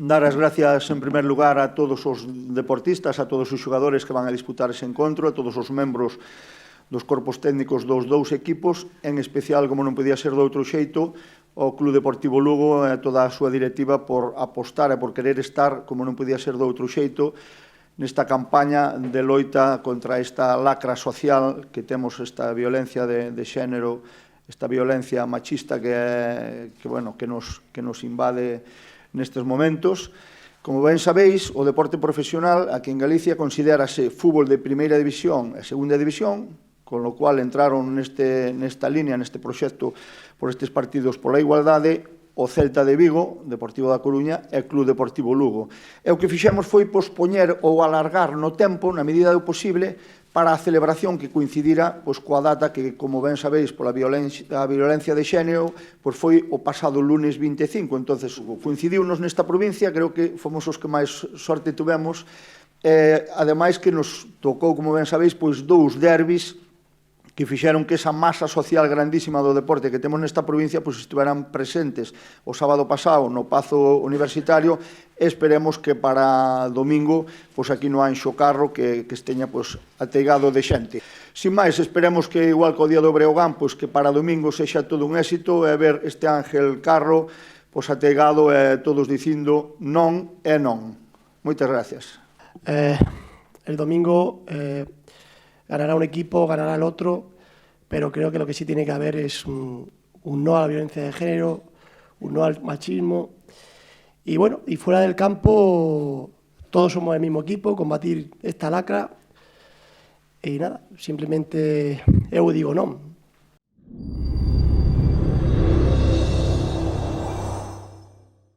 Dar as gracias, en primer lugar, a todos os deportistas, a todos os xogadores que van a disputar ese encontro, a todos os membros dos corpos técnicos dos dous equipos, en especial, como non podía ser de outro xeito, ao Club Deportivo Lugo e toda a súa directiva por apostar e por querer estar, como non podía ser de outro xeito, nesta campaña de loita contra esta lacra social que temos, esta violencia de xénero, esta violencia machista que nos invade nestes momentos. Como ben sabéis, o deporte profesional aquí en Galicia considérase fútbol de primeira división e segunda división, con lo cual entraron nesta línea, neste proxecto, por estes partidos pola igualdade, o Celta de Vigo, Deportivo da Coruña e Club Deportivo Lugo. E o que fixemos foi pospoñer ou alargar no tempo, na medida do posible, para a celebración que coincidira coa data que, como ben sabéis, pola violencia de xénero, foi o pasado lunes 25. Entonces, coincidiunos nesta provincia, creo que fomos os que máis sorte tuvemos, ademais que nos tocou, como ben sabéis, dous derbis que fixeron que esa masa social grandísima do deporte que temos nesta provincia estiveran presentes o sábado pasado no Pazo Universitario. Esperemos que para domingo aquí no Anxo Carro que esteña ateigado de xente. Sin máis, esperemos que igual que o día do Breogán, que para domingo sexa todo un éxito e ver este Ángel Carro ateigado e todos dicindo non e non. Moitas gracias. El domingo ganará un equipo, ganará el otro, pero creo que lo que sí tiene que haber es un no a la violencia de género, un no al machismo. Y bueno, y fuera del campo, todos somos el mismo equipo, combatir esta lacra. Y nada, simplemente eu digo non.